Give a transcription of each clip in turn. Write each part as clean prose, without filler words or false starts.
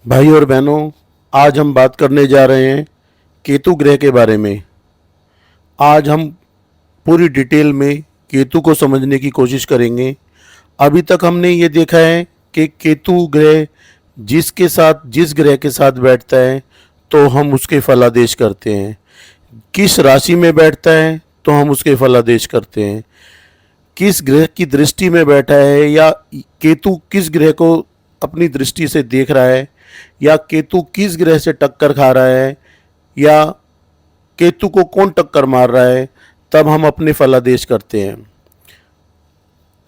भाई और बहनों, आज हम बात करने जा रहे हैं केतु ग्रह के बारे में। आज हम पूरी डिटेल में केतु को समझने की कोशिश करेंगे। अभी तक हमने ये देखा है कि केतु ग्रह जिस ग्रह के साथ बैठता है तो हम उसके फलादेश करते हैं। किस राशि में बैठता है तो हम उसके फलादेश करते हैं। किस ग्रह की दृष्टि में बैठा है या केतु किस ग्रह को अपनी दृष्टि से देख रहा है या केतु किस ग्रह से टक्कर खा रहा है या केतु को कौन टक्कर मार रहा है, तब हम अपने फलादेश करते हैं।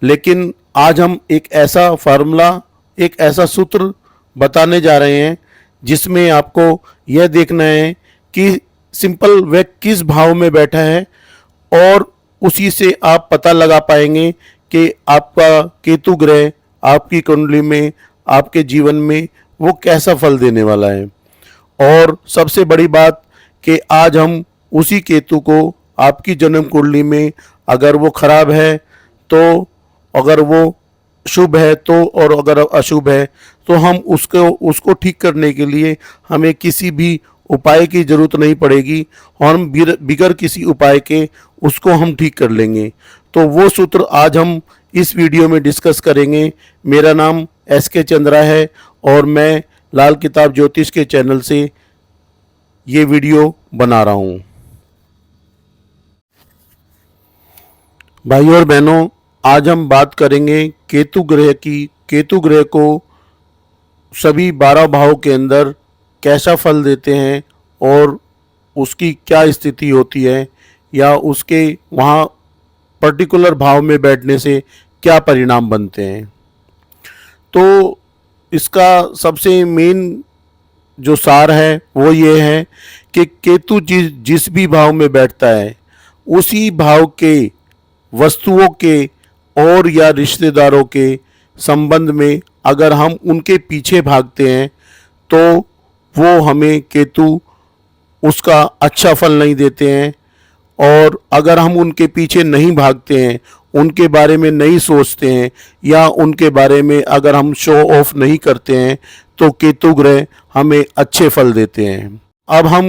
लेकिन आज हम एक ऐसा फार्मूला, एक ऐसा सूत्र बताने जा रहे हैं जिसमें आपको यह देखना है कि सिंपल वह किस भाव में बैठा है और उसी से आप पता लगा पाएंगे कि आपका केतु ग्रह आपकी कुंडली में, आपके जीवन में वो कैसा फल देने वाला है। और सबसे बड़ी बात कि आज हम उसी केतु को आपकी जन्म कुंडली में, अगर वो खराब है तो, अगर वो शुभ है तो, और अगर अशुभ है तो हम उसको ठीक करने के लिए हमें किसी भी उपाय की ज़रूरत नहीं पड़ेगी और हम बिगर किसी उपाय के उसको हम ठीक कर लेंगे। तो वो सूत्र आज हम इस वीडियो में डिस्कस करेंगे। मेरा नाम एस के चंद्रा है और मैं लाल किताब ज्योतिष के चैनल से ये वीडियो बना रहा हूँ। भाइयों और बहनों, आज हम बात करेंगे केतु ग्रह की। केतु ग्रह को सभी 12 भाव के अंदर कैसा फल देते हैं और उसकी क्या स्थिति होती है या उसके वहाँ पर्टिकुलर भाव में बैठने से क्या परिणाम बनते हैं। तो इसका सबसे मेन जो सार है वो ये है कि केतु जिस भी भाव में बैठता है उसी भाव के वस्तुओं के और या रिश्तेदारों के संबंध में अगर हम उनके पीछे भागते हैं तो वो हमें केतु उसका अच्छा फल नहीं देते हैं। और अगर हम उनके पीछे नहीं भागते हैं, उनके बारे में नहीं सोचते हैं या उनके बारे में अगर हम शो ऑफ नहीं करते हैं तो केतु ग्रह हमें अच्छे फल देते हैं। अब हम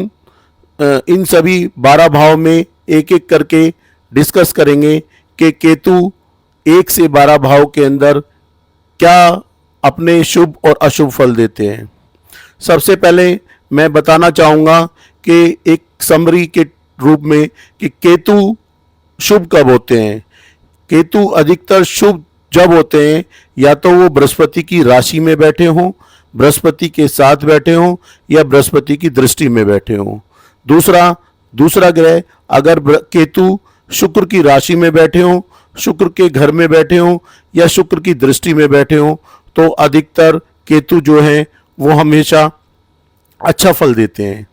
इन सभी 12 भाव में एक एक करके डिस्कस करेंगे कि केतु 1 से 12 भाव के अंदर क्या अपने शुभ और अशुभ फल देते हैं। सबसे पहले मैं बताना चाहूँगा कि एक समरी के रूप में कि केतु शुभ कब होते हैं। केतु अधिकतर शुभ जब होते हैं या तो वो बृहस्पति की राशि में बैठे हों, बृहस्पति के साथ बैठे हों या बृहस्पति की दृष्टि में बैठे हों। दूसरा ग्रह अगर केतु शुक्र की राशि में बैठे हों, शुक्र के घर में बैठे हों या शुक्र की दृष्टि में बैठे हों तो अधिकतर केतु जो हैं वो हमेशा अच्छा फल देते हैं।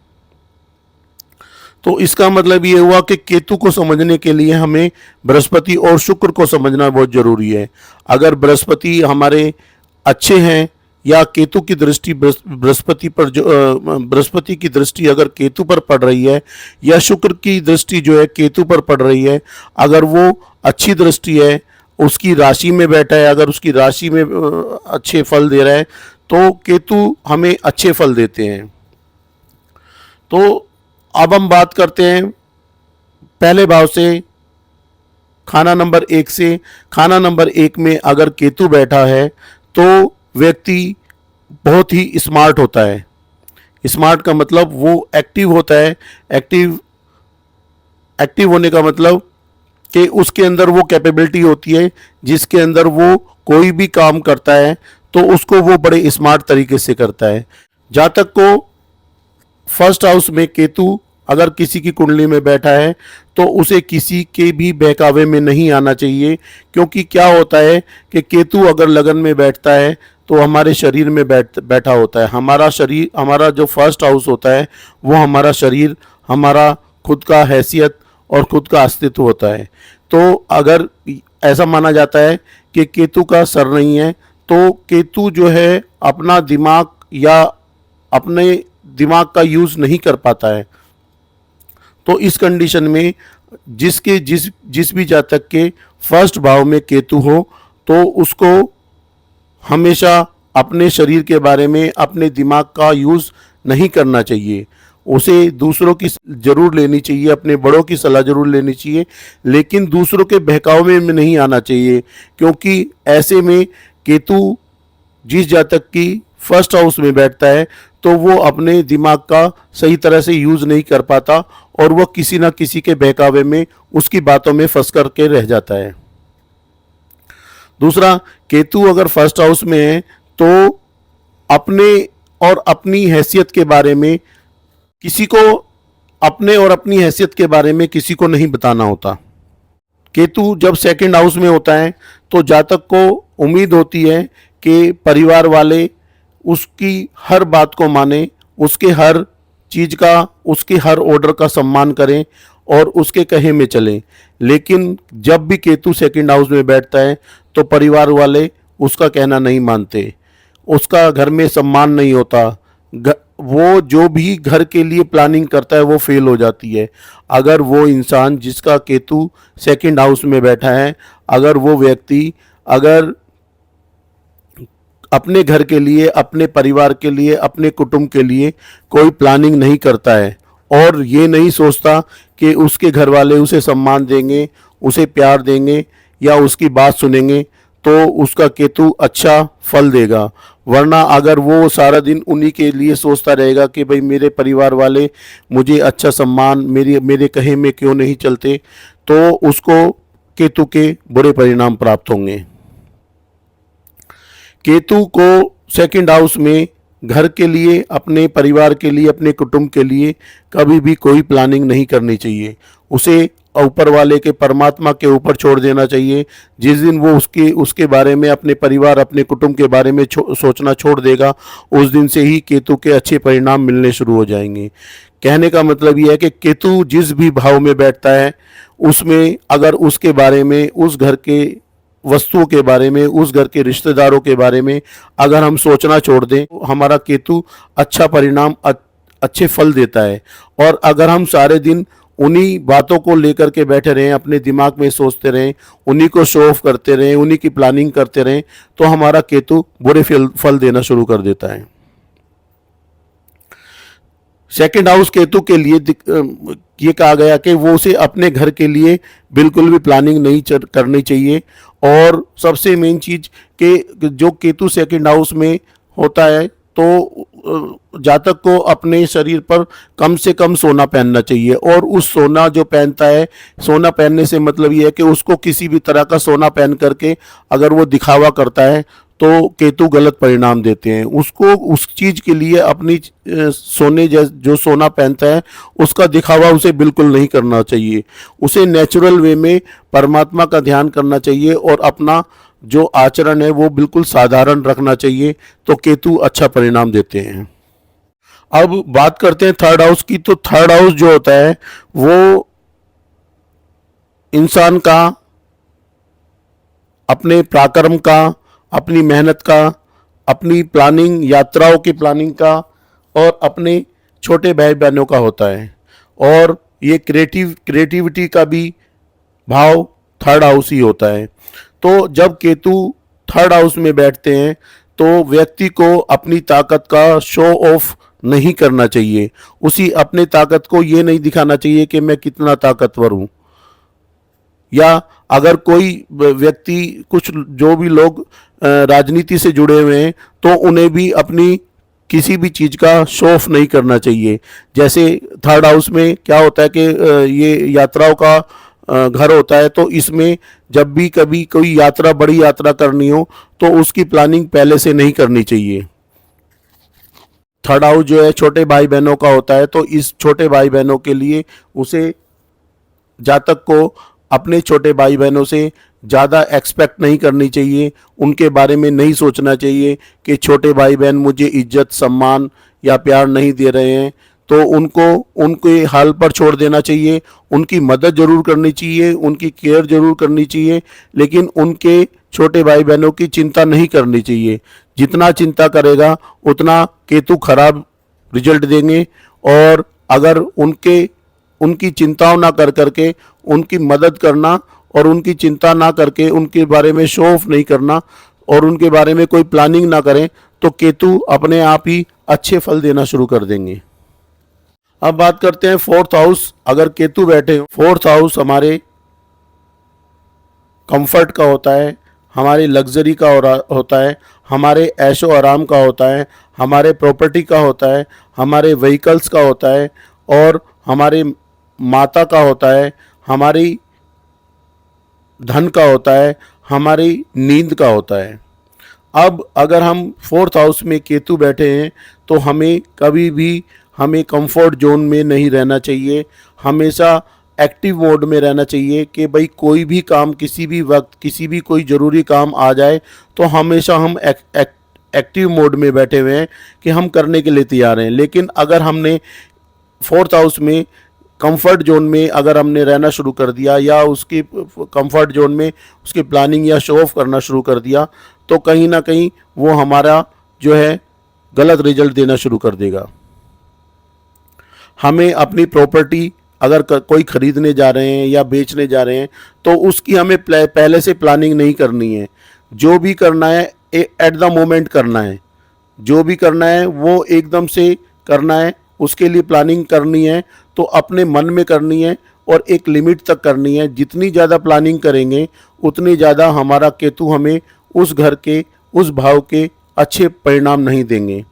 तो इसका मतलब ये हुआ कि केतु को समझने के लिए हमें बृहस्पति और शुक्र को समझना बहुत जरूरी है। अगर बृहस्पति हमारे अच्छे हैं या केतु की दृष्टि बृहस्पति पर जो बृहस्पति की दृष्टि अगर केतु पर पड़ रही है या शुक्र की दृष्टि जो है केतु पर पड़ रही है, अगर वो अच्छी दृष्टि है, उसकी राशि में बैठा है, अगर उसकी राशि में अच्छे फल दे रहा है तो केतु हमें अच्छे फल देते हैं। तो अब हम बात करते हैं पहले भाव से, खाना नंबर 1 से। खाना नंबर 1 में अगर केतु बैठा है तो व्यक्ति बहुत ही स्मार्ट होता है। स्मार्ट का मतलब वो एक्टिव होता है। एक्टिव होने का मतलब कि उसके अंदर वो कैपेबिलिटी होती है जिसके अंदर वो कोई भी काम करता है तो उसको वो बड़े स्मार्ट तरीके से करता है। जहाँ तक को फर्स्ट हाउस में केतु अगर किसी की कुंडली में बैठा है तो उसे किसी के भी बहकावे में नहीं आना चाहिए, क्योंकि क्या होता है कि केतु अगर लगन में बैठता है तो हमारे शरीर में बैठा होता है। हमारा शरीर, हमारा जो फर्स्ट हाउस होता है वो हमारा शरीर, हमारा खुद का हैसियत और खुद का अस्तित्व होता है। तो अगर ऐसा माना जाता है कि केतु का सर नहीं है तो केतु जो है अपना दिमाग या अपने दिमाग का यूज़ नहीं कर पाता है। तो इस कंडीशन में जिस भी जातक के फर्स्ट भाव में केतु हो तो उसको हमेशा अपने शरीर के बारे में, अपने दिमाग का यूज़ नहीं करना चाहिए। उसे दूसरों की जरूर लेनी चाहिए, अपने बड़ों की सलाह जरूर लेनी चाहिए, लेकिन दूसरों के बहकावे में नहीं आना चाहिए, क्योंकि ऐसे में केतु जिस जातक की फर्स्ट हाउस में बैठता है तो वो अपने दिमाग का सही तरह से यूज़ नहीं कर पाता और वह किसी ना किसी के बहकावे में उसकी बातों में फंस करके रह जाता है। दूसरा, केतु अगर फर्स्ट हाउस में है तो अपने और अपनी हैसियत के बारे में किसी को अपने और अपनी हैसियत के बारे में किसी को नहीं बताना होता। केतु जब सेकंड हाउस में होता है तो जातक को उम्मीद होती है कि परिवार वाले उसकी हर बात को माने, उसके हर चीज़ का, उसके हर ऑर्डर का सम्मान करें और उसके कहे में चलें। लेकिन जब भी केतु सेकंड हाउस में बैठता है तो परिवार वाले उसका कहना नहीं मानते, उसका घर में सम्मान नहीं होता, वो जो भी घर के लिए प्लानिंग करता है वो फेल हो जाती है। अगर वो इंसान जिसका केतु सेकंड हाउस में बैठा है, अगर वो व्यक्ति अगर अपने घर के लिए, अपने परिवार के लिए, अपने कुटुंब के लिए कोई प्लानिंग नहीं करता है और ये नहीं सोचता कि उसके घर वाले उसे सम्मान देंगे, उसे प्यार देंगे या उसकी बात सुनेंगे, तो उसका केतु अच्छा फल देगा। वरना अगर वो सारा दिन उन्हीं के लिए सोचता रहेगा कि भाई मेरे परिवार वाले मुझे अच्छा सम्मान, मेरे कहे में क्यों नहीं चलते, तो उसको केतु के बुरे परिणाम प्राप्त होंगे। केतु को सेकंड हाउस में घर के लिए, अपने परिवार के लिए, अपने कुटुंब के लिए कभी भी कोई प्लानिंग नहीं करनी चाहिए। उसे ऊपर वाले के, परमात्मा के ऊपर छोड़ देना चाहिए। जिस दिन वो उसके बारे में, अपने परिवार, अपने कुटुंब के बारे में सोचना छोड़ देगा, उस दिन से ही केतु के अच्छे परिणाम मिलने शुरू हो जाएंगे। कहने का मतलब यह है कि केतु जिस भी भाव में बैठता है उसमें अगर उसके बारे में, उस घर के वस्तुओं के बारे में, उस घर के रिश्तेदारों के बारे में अगर हम सोचना छोड़ दें तो हमारा केतु अच्छा परिणाम, अच्छे फल देता है। और अगर हम सारे दिन उन्हीं बातों को लेकर के बैठे रहें, अपने दिमाग में सोचते रहें, उन्हीं को शो ऑफ करते रहें, उन्हीं की प्लानिंग करते रहें, तो हमारा केतु बुरे फल देना शुरू कर देता है। सेकंड हाउस केतु के लिए ये कहा गया कि वो उसे अपने घर के लिए बिल्कुल भी प्लानिंग नहीं करनी चाहिए। और सबसे मेन चीज़ कि जो केतु सेकंड हाउस में होता है तो जातक को अपने शरीर पर कम से कम सोना पहनना चाहिए। और उस सोना जो पहनता है, सोना पहनने से मतलब ये है कि उसको किसी भी तरह का सोना पहन करके अगर वो दिखावा करता है तो केतु गलत परिणाम देते हैं। उसको उस चीज़ के लिए अपनी सोने जो सोना पहनता है उसका दिखावा उसे बिल्कुल नहीं करना चाहिए। उसे नेचुरल वे में परमात्मा का ध्यान करना चाहिए और अपना जो आचरण है वो बिल्कुल साधारण रखना चाहिए, तो केतु अच्छा परिणाम देते हैं। अब बात करते हैं थर्ड हाउस की। तो थर्ड हाउस जो होता है वो इंसान का अपने पराक्रम का, अपनी मेहनत का, अपनी प्लानिंग, यात्राओं की प्लानिंग का और अपने छोटे भाई बहनों का होता है। और ये क्रिएटिविटी का भी भाव थर्ड हाउस ही होता है। तो जब केतु थर्ड हाउस में बैठते हैं तो व्यक्ति को अपनी ताकत का शो ऑफ नहीं करना चाहिए। उसी अपने ताकत को ये नहीं दिखाना चाहिए कि मैं कितना ताकतवर हूँ। या अगर कोई व्यक्ति, कुछ जो भी लोग राजनीति से जुड़े हुए हैं तो उन्हें भी अपनी किसी भी चीज़ का शो ऑफ नहीं करना चाहिए। जैसे थर्ड हाउस में क्या होता है कि ये यात्राओं का घर होता है, तो इसमें जब भी कभी कोई यात्रा, बड़ी यात्रा करनी हो तो उसकी प्लानिंग पहले से नहीं करनी चाहिए। थर्ड हाउस जो है छोटे भाई बहनों का होता है, तो इस छोटे भाई बहनों के लिए उसे, जातक को अपने छोटे भाई बहनों से ज़्यादा एक्सपेक्ट नहीं करनी चाहिए। उनके बारे में नहीं सोचना चाहिए कि छोटे भाई बहन मुझे इज्जत, सम्मान या प्यार नहीं दे रहे हैं, तो उनको उनके हाल पर छोड़ देना चाहिए। उनकी मदद ज़रूर करनी चाहिए, उनकी केयर ज़रूर करनी चाहिए, लेकिन उनके छोटे भाई बहनों की चिंता नहीं करनी चाहिए। जितना चिंता करेगा उतना केतु खराब रिजल्ट देंगे। और अगर उनकी चिंताओं ना कर करके उनकी मदद करना और उनकी चिंता ना करके उनके बारे में शो ऑफ नहीं करना, और उनके बारे में कोई प्लानिंग ना करें तो केतु अपने आप ही अच्छे फल देना शुरू कर देंगे। अब बात करते हैं फोर्थ हाउस। अगर केतु बैठे, फोर्थ हाउस हमारे कंफर्ट का होता है, हमारे लग्जरी का होता है, हमारे ऐशो आराम का होता है, हमारे प्रॉपर्टी का होता है, हमारे व्हीकल्स का होता है और हमारे माता का होता है, हमारी धन का होता है, हमारी नींद का होता है। अब अगर हम फोर्थ हाउस में केतु बैठे हैं तो हमें कभी भी हमें कंफर्ट जोन में नहीं रहना चाहिए, हमेशा एक्टिव मोड में रहना चाहिए कि भाई कोई भी काम किसी भी वक्त किसी भी कोई ज़रूरी काम आ जाए तो हमेशा हम एक्टिव मोड में बैठे हुए हैं कि हम करने के लिए तैयार हैं। लेकिन अगर हमने फोर्थ हाउस में कंफर्ट जोन में अगर हमने रहना शुरू कर दिया या उसकी कंफर्ट जोन में उसकी प्लानिंग या शो ऑफ करना शुरू कर दिया तो कहीं ना कहीं वो हमारा जो है गलत रिजल्ट देना शुरू कर देगा। हमें अपनी प्रॉपर्टी अगर कोई खरीदने जा रहे हैं या बेचने जा रहे हैं तो उसकी हमें पहले से प्लानिंग नहीं करनी है। जो भी करना है एट द मोमेंट करना है, जो भी करना है वो एकदम से करना है, उसके लिए प्लानिंग करनी है तो अपने मन में करनी है और एक लिमिट तक करनी है। जितनी ज़्यादा प्लानिंग करेंगे उतनी ज़्यादा हमारा केतु हमें उस घर के उस भाव के अच्छे परिणाम नहीं देंगे।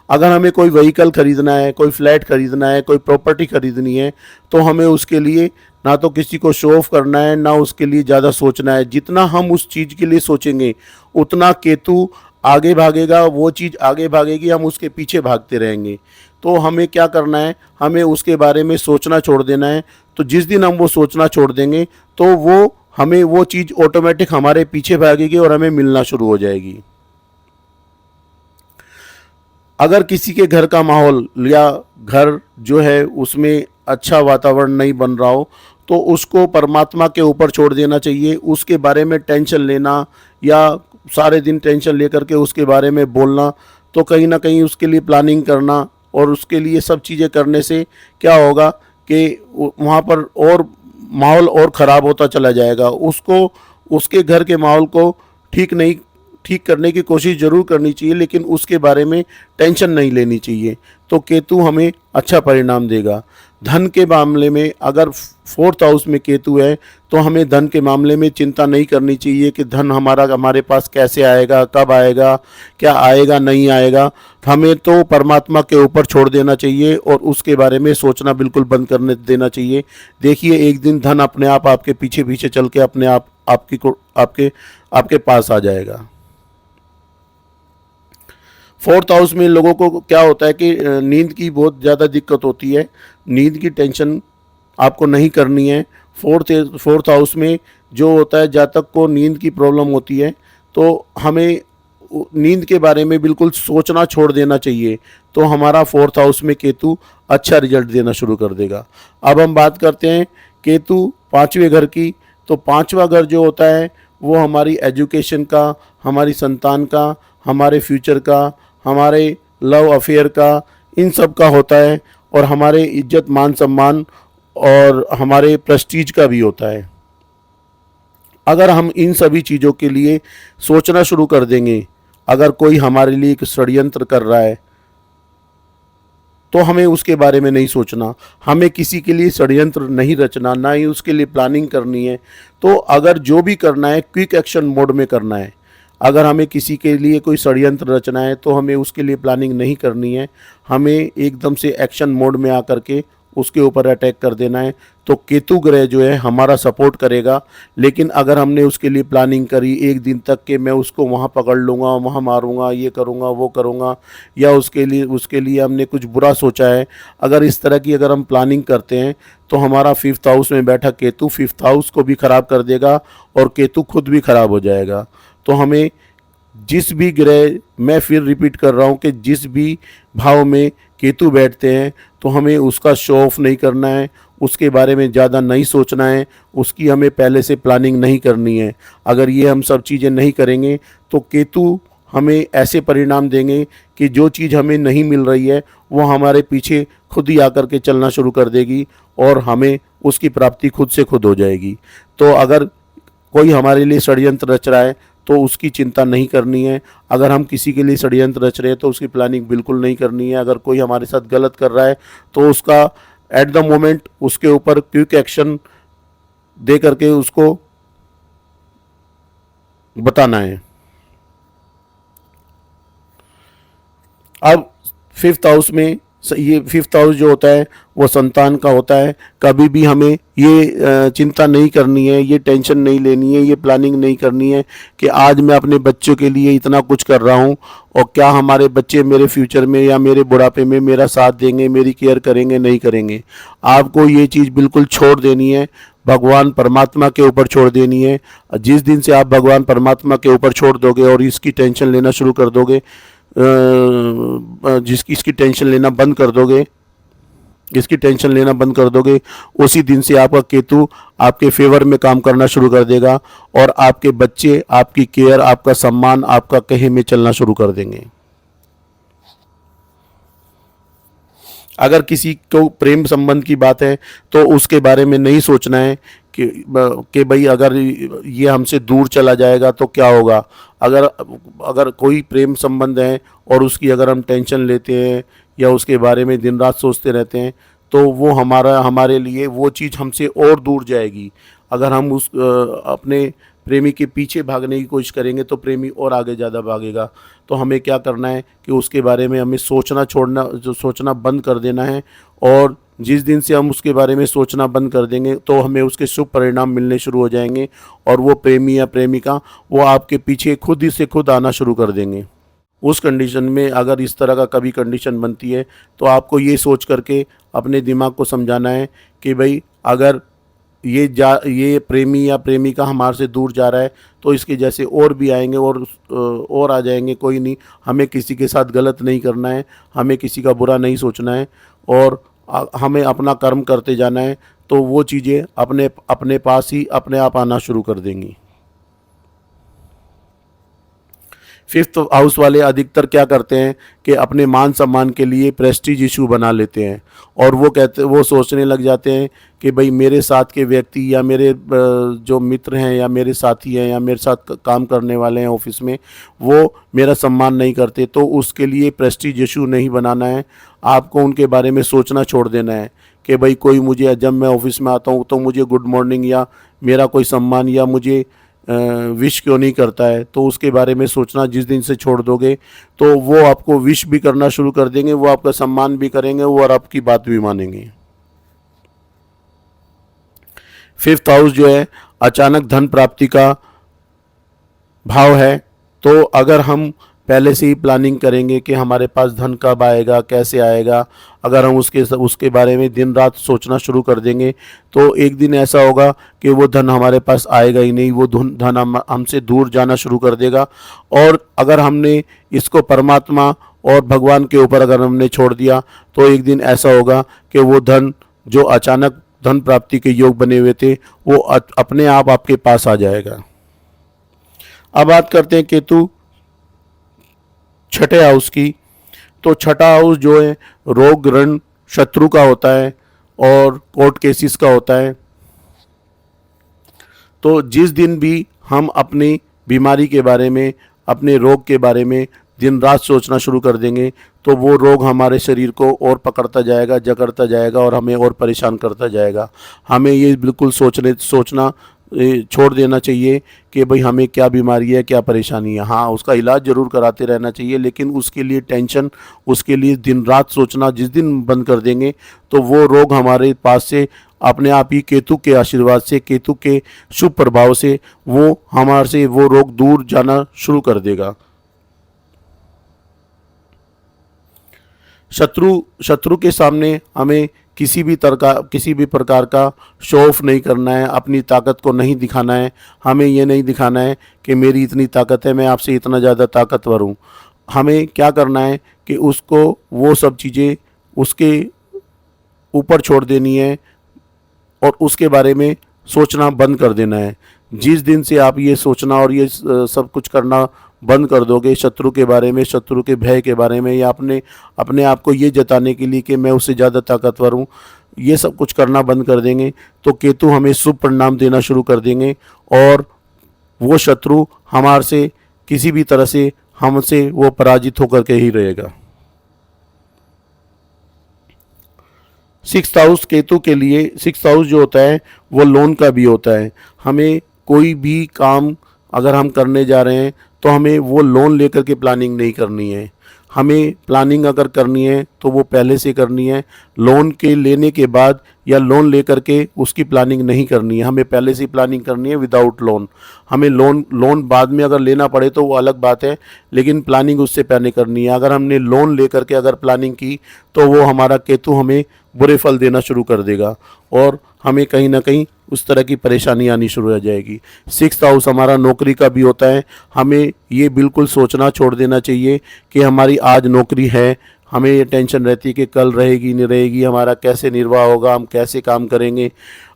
अगर हमें कोई व्हीकल खरीदना है, कोई फ्लैट खरीदना है, कोई प्रॉपर्टी खरीदनी है तो हमें उसके लिए ना तो किसी को शो ऑफ करना है ना उसके लिए ज़्यादा सोचना है। जितना हम उस चीज़ के लिए सोचेंगे उतना केतु आगे भागेगा, वो चीज़ आगे भागेगी, हम उसके पीछे भागते रहेंगे। तो हमें क्या करना है, हमें उसके बारे में सोचना छोड़ देना है। तो जिस दिन हम वो सोचना छोड़ देंगे तो वो हमें वो चीज़ ऑटोमेटिक हमारे पीछे भागेगी और हमें मिलना शुरू हो जाएगी। अगर किसी के घर का माहौल या घर जो है उसमें अच्छा वातावरण नहीं बन रहा हो तो उसको परमात्मा के ऊपर छोड़ देना चाहिए। उसके बारे में टेंशन लेना या सारे दिन टेंशन लेकर के उसके बारे में बोलना तो कहीं ना कहीं उसके लिए प्लानिंग करना और उसके लिए सब चीज़ें करने से क्या होगा कि वहाँ पर और माहौल और ख़राब होता चला जाएगा। उसको उसके घर के माहौल को ठीक करने की कोशिश ज़रूर करनी चाहिए लेकिन उसके बारे में टेंशन नहीं लेनी चाहिए। तो केतु हमें अच्छा परिणाम देगा। धन के मामले में अगर फोर्थ हाउस में केतु है तो हमें धन के मामले में चिंता नहीं करनी चाहिए कि धन हमारे पास कैसे आएगा, कब आएगा, क्या आएगा नहीं आएगा। हमें तो परमात्मा के ऊपर छोड़ देना चाहिए और उसके बारे में सोचना बिल्कुल बंद करने देना चाहिए। देखिए एक दिन धन अपने आप आपके पीछे पीछे चल के अपने आप आपके पास आ जाएगा। फोर्थ हाउस में लोगों को क्या होता है कि नींद की बहुत ज़्यादा दिक्कत होती है। नींद की टेंशन आपको नहीं करनी है। फोर्थ हाउस में जो होता है जातक को नींद की प्रॉब्लम होती है तो हमें नींद के बारे में बिल्कुल सोचना छोड़ देना चाहिए। तो हमारा फोर्थ हाउस में केतु अच्छा रिजल्ट देना शुरू कर देगा। अब हम बात करते हैं केतु पाँचवें घर की। तो पाँचवा घर जो होता है वो हमारी एजुकेशन का, हमारी संतान का, हमारे फ्यूचर का, हमारे लव अफेयर का, इन सब का होता है और हमारे इज्जत मान सम्मान और हमारे प्रेस्टीज का भी होता है। अगर हम इन सभी चीज़ों के लिए सोचना शुरू कर देंगे, अगर कोई हमारे लिए एक षड्यंत्र कर रहा है तो हमें उसके बारे में नहीं सोचना, हमें किसी के लिए षड्यंत्र नहीं रचना, ना ही उसके लिए प्लानिंग करनी है। तो अगर जो भी करना है क्विक एक्शन मोड में करना है। अगर हमें किसी के लिए कोई षड्यंत्र रचना है तो हमें उसके लिए प्लानिंग नहीं करनी है, हमें एकदम से एक्शन मोड में आकर के उसके ऊपर अटैक कर देना है। तो केतु ग्रह जो है हमारा सपोर्ट करेगा। लेकिन अगर हमने उसके लिए प्लानिंग करी एक दिन तक कि मैं उसको वहाँ पकड़ लूँगा, वहाँ मारूंगा, ये करूँगा, वो करूँगा, या उसके लिए हमने कुछ बुरा सोचा है, अगर इस तरह की अगर हम प्लानिंग करते हैं तो हमारा फिफ्थ हाउस में बैठा केतु फिफ्थ हाउस को भी ख़राब कर देगा और केतु खुद भी ख़राब हो जाएगा। तो हमें जिस भी ग्रह, मैं फिर रिपीट कर रहा हूँ कि जिस भी भाव में केतु बैठते हैं तो हमें उसका शो ऑफ नहीं करना है, उसके बारे में ज़्यादा नहीं सोचना है, उसकी हमें पहले से प्लानिंग नहीं करनी है। अगर ये हम सब चीज़ें नहीं करेंगे तो केतु हमें ऐसे परिणाम देंगे कि जो चीज़ हमें नहीं मिल रही है वो हमारे पीछे खुद ही आकर के चलना शुरू कर देगी और हमें उसकी प्राप्ति खुद से खुद हो जाएगी। तो अगर कोई हमारे लिए षड्यंत्र रच रहा है तो उसकी चिंता नहीं करनी है। अगर हम किसी के लिए षड्यंत्र रच रहे हैं तो उसकी प्लानिंग बिल्कुल नहीं करनी है। अगर कोई हमारे साथ गलत कर रहा है तो उसका एट द मोमेंट उसके ऊपर क्विक एक्शन दे करके उसको बताना है। अब फिफ्थ हाउस में, ये फिफ्थ हाउस जो होता है वो संतान का होता है। कभी भी हमें ये चिंता नहीं करनी है, ये टेंशन नहीं लेनी है, ये प्लानिंग नहीं करनी है कि आज मैं अपने बच्चों के लिए इतना कुछ कर रहा हूँ और क्या हमारे बच्चे मेरे फ्यूचर में या मेरे बुढ़ापे में मेरा साथ देंगे, मेरी केयर करेंगे, नहीं करेंगे। आपको ये चीज़ बिल्कुल छोड़ देनी है, भगवान परमात्मा के ऊपर छोड़ देनी है। जिस दिन से आप भगवान परमात्मा के ऊपर छोड़ दोगे और इसकी टेंशन लेना शुरू कर दोगे, इसकी टेंशन लेना बंद कर दोगे, इसकी टेंशन लेना बंद कर दोगे, उसी दिन से आपका केतु आपके फेवर में काम करना शुरू कर देगा और आपके बच्चे आपकी केयर, आपका सम्मान, आपका कहे में चलना शुरू कर देंगे। अगर किसी को प्रेम संबंध की बात है तो उसके बारे में नहीं सोचना है कि भाई अगर ये हमसे दूर चला जाएगा तो क्या होगा। अगर अगर कोई प्रेम संबंध है और उसकी अगर हम टेंशन लेते हैं या उसके बारे में दिन रात सोचते रहते हैं तो वो हमारे लिए वो चीज़ हमसे और दूर जाएगी। अगर हम अपने प्रेमी के पीछे भागने की कोशिश करेंगे तो प्रेमी और आगे ज़्यादा भागेगा। तो हमें क्या करना है कि उसके बारे में हमें सोचना बंद कर देना है। और जिस दिन से हम उसके बारे में सोचना बंद कर देंगे तो हमें उसके शुभ परिणाम मिलने शुरू हो जाएंगे और वो प्रेमी या प्रेमिका वो आपके पीछे खुद ही से खुद आना शुरू कर देंगे। उस कंडीशन में अगर इस तरह का कभी कंडीशन बनती है तो आपको ये सोच करके अपने दिमाग को समझाना है कि भाई अगर ये प्रेमी या प्रेमिका हमारे से दूर जा रहा है तो इसके जैसे और भी आएंगे और आ जाएंगे। कोई नहीं, हमें किसी के साथ गलत नहीं करना है, हमें किसी का बुरा नहीं सोचना है और हमें अपना कर्म करते जाना है। तो वो चीज़ें अपने पास ही अपने आप आना शुरू कर देंगी। फिफ्थ हाउस वाले अधिकतर क्या करते हैं कि अपने मान सम्मान के लिए प्रेस्टीज इशू बना लेते हैं और वो सोचने लग जाते हैं कि भाई मेरे साथ के व्यक्ति या मेरे जो मित्र हैं या मेरे साथी हैं या मेरे साथ काम करने वाले हैं ऑफिस में, वो मेरा सम्मान नहीं करते। तो उसके लिए प्रेस्टीज इशू नहीं बनाना है, आपको उनके बारे में सोचना छोड़ देना है कि भाई कोई मुझे, जब मैं ऑफिस में आता हूँ तो मुझे गुड मॉर्निंग या मेरा कोई सम्मान या मुझे विश क्यों नहीं करता है। तो उसके बारे में सोचना जिस दिन से छोड़ दोगे तो वो आपको विश भी करना शुरू कर देंगे, वो आपका सम्मान भी करेंगे, वो और आपकी बात भी मानेंगे। फिफ्थ हाउस जो है अचानक धन प्राप्ति का भाव है। तो अगर हम पहले से ही प्लानिंग करेंगे कि हमारे पास धन कब आएगा, कैसे आएगा, अगर हम उसके बारे में दिन रात सोचना शुरू कर देंगे तो एक दिन ऐसा होगा कि वो धन हमारे पास आएगा ही नहीं, वो धन हमसे दूर जाना शुरू कर देगा। और अगर हमने इसको परमात्मा और भगवान के ऊपर अगर हमने छोड़ दिया तो एक दिन ऐसा होगा कि वो धन जो अचानक धन प्राप्ति के योग बने हुए थे वो अपने आप आपके पास आ जाएगा। अब बात करते हैं केतु छठे हाउस की। तो छठा हाउस जो है रोग ऋण शत्रु का होता है और कोर्ट केसेस का होता है। तो जिस दिन भी हम अपनी बीमारी के बारे में, अपने रोग के बारे में दिन रात सोचना शुरू कर देंगे तो वो रोग हमारे शरीर को और पकड़ता जाएगा, जकड़ता जाएगा और हमें और परेशान करता जाएगा। हमें ये बिल्कुल सोचना छोड़ देना चाहिए कि भाई हमें क्या बीमारी है, क्या परेशानी है। हाँ, उसका इलाज ज़रूर कराते रहना चाहिए, लेकिन उसके लिए टेंशन, उसके लिए दिन रात सोचना जिस दिन बंद कर देंगे तो वो रोग हमारे पास से अपने आप ही केतु के आशीर्वाद से, केतु के शुभ प्रभाव से वो हमारे से वो रोग दूर जाना शुरू कर देगा। शत्रु के सामने हमें किसी भी प्रकार का शो ऑफ नहीं करना है, अपनी ताकत को नहीं दिखाना है। हमें ये नहीं दिखाना है कि मेरी इतनी ताकत है, मैं आपसे इतना ज़्यादा ताकतवर हूँ। हमें क्या करना है कि उसको वो सब चीज़ें उसके ऊपर छोड़ देनी है और उसके बारे में सोचना बंद कर देना है। जिस दिन से आप ये सोचना और ये सब कुछ करना बंद कर दोगे शत्रु के बारे में, शत्रु के भय के बारे में, या अपने आप को ये जताने के लिए कि मैं उससे ज़्यादा ताकतवर हूँ, ये सब कुछ करना बंद कर देंगे तो केतु हमें शुभ परिणाम देना शुरू कर देंगे और वो शत्रु हमारे से किसी भी तरह से हमसे वो पराजित होकर के ही रहेगा। 6th हाउस केतु के लिए, 6th हाउस जो होता है वो लोन का भी होता है। हमें कोई भी काम अगर हम करने जा रहे हैं तो हमें वो लोन लेकर के प्लानिंग नहीं करनी है। हमें प्लानिंग अगर करनी है तो वो पहले से करनी है। लोन के लेने के बाद या लोन लेकर के उसकी प्लानिंग नहीं करनी है, हमें पहले से ही प्लानिंग करनी है विदाउट लोन। हमें लोन बाद में अगर लेना पड़े तो वो अलग बात है, लेकिन प्लानिंग उससे पहले करनी है। अगर हमने लोन लेकर के अगर प्लानिंग की तो वो हमारा केतु हमें बुरे फल देना शुरू कर देगा और हमें कहीं ना कहीं उस तरह की परेशानी आनी शुरू हो जाएगी। 6th हाउस हमारा नौकरी का भी होता है। हमें ये बिल्कुल सोचना छोड़ देना चाहिए कि हमारी आज नौकरी है, हमें ये टेंशन रहती है कि कल रहेगी नहीं रहेगी, हमारा कैसे निर्वाह होगा, हम कैसे काम करेंगे।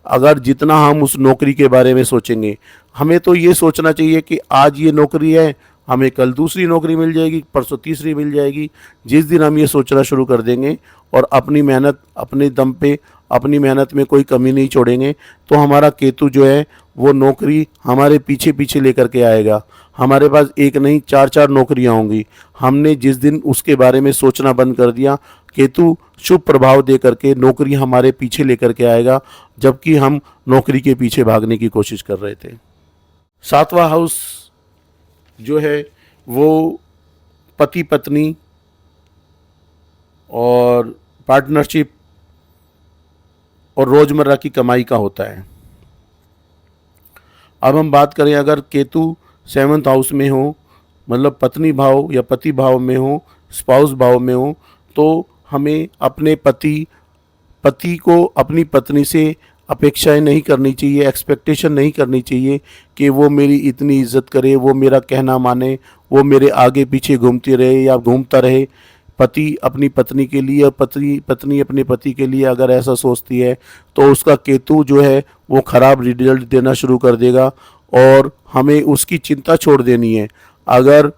अगर जितना हम उस नौकरी के बारे में सोचेंगे, हमें तो ये सोचना चाहिए कि आज ये नौकरी है, हमें कल दूसरी नौकरी मिल जाएगी, परसों तीसरी मिल जाएगी। जिस दिन हम ये सोचना शुरू कर देंगे और अपनी मेहनत अपने दम पे, अपनी मेहनत में कोई कमी नहीं छोड़ेंगे, तो हमारा केतु जो है वो नौकरी हमारे पीछे पीछे लेकर के आएगा। हमारे पास एक नहीं 4-4 नौकरियां होंगी। हमने जिस दिन उसके बारे में सोचना बंद कर दिया, केतु शुभ प्रभाव दे करके नौकरी हमारे पीछे लेकर के आएगा, जबकि हम नौकरी के पीछे भागने की कोशिश कर रहे थे। 7वां हाउस जो है वो पति पत्नी और पार्टनरशिप और रोजमर्रा की कमाई का होता है। अब हम बात करें, अगर केतु 7th हाउस में हो, मतलब पत्नी भाव या पति भाव में हो, स्पाउस भाव में हो, तो हमें अपने पति को अपनी पत्नी से अपेक्षाएं नहीं करनी चाहिए, एक्सपेक्टेशन नहीं करनी चाहिए कि वो मेरी इतनी इज्जत करे, वो मेरा कहना माने, वो मेरे आगे पीछे घूमती रहे या घूमता रहे। पति अपनी पत्नी के लिए, पत्नी अपने पति के लिए अगर ऐसा सोचती है तो उसका केतु जो है वो ख़राब रिजल्ट देना शुरू कर देगा और हमें उसकी चिंता छोड़ देनी है। अगर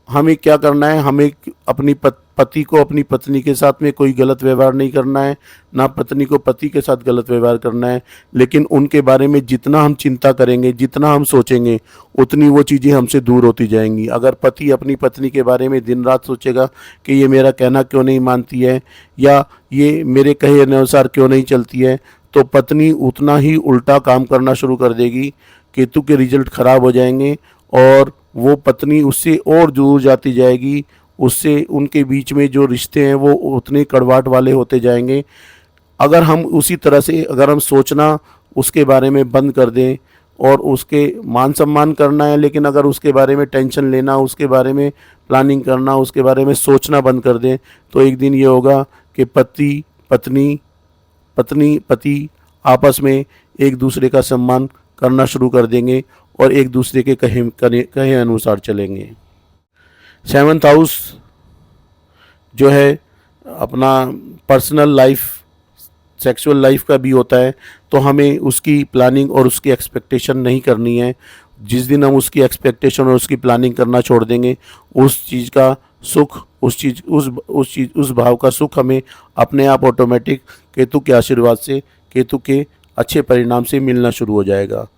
हमें क्या करना है, हमें अपनी पति को अपनी पत्नी के साथ में कोई गलत व्यवहार नहीं करना है, ना पत्नी को पति के साथ गलत व्यवहार करना है, लेकिन उनके बारे में जितना हम चिंता करेंगे, जितना हम सोचेंगे, उतनी वो चीज़ें हमसे दूर होती जाएंगी। अगर पति अपनी पत्नी के बारे में दिन रात सोचेगा कि ये मेरा कहना क्यों नहीं मानती है या ये मेरे कहे अनुसार क्यों नहीं चलती है, तो पत्नी उतना ही उल्टा काम करना शुरू कर देगी। केतु के रिजल्ट खराब हो जाएंगे और वो पत्नी उससे और दूर जाती जाएगी, उससे उनके बीच में जो रिश्ते हैं वो उतने कड़वाहट वाले होते जाएंगे। अगर हम उसी तरह से अगर हम सोचना उसके बारे में बंद कर दें और उसके मान सम्मान करना है, लेकिन अगर उसके बारे में टेंशन लेना, उसके बारे में प्लानिंग करना, उसके बारे में सोचना बंद कर दें, तो एक दिन ये होगा कि पति आपस में एक दूसरे का सम्मान करना शुरू कर देंगे और एक दूसरे के कहे अनुसार चलेंगे। 7th हाउस जो है अपना पर्सनल लाइफ, सेक्सुअल लाइफ का भी होता है, तो हमें उसकी प्लानिंग और उसकी एक्सपेक्टेशन नहीं करनी है। जिस दिन हम उसकी एक्सपेक्टेशन और उसकी प्लानिंग करना छोड़ देंगे, उस चीज़ का सुख, उस भाव का सुख हमें अपने आप ऑटोमेटिक केतु के आशीर्वाद से, केतु के अच्छे परिणाम से मिलना शुरू हो जाएगा।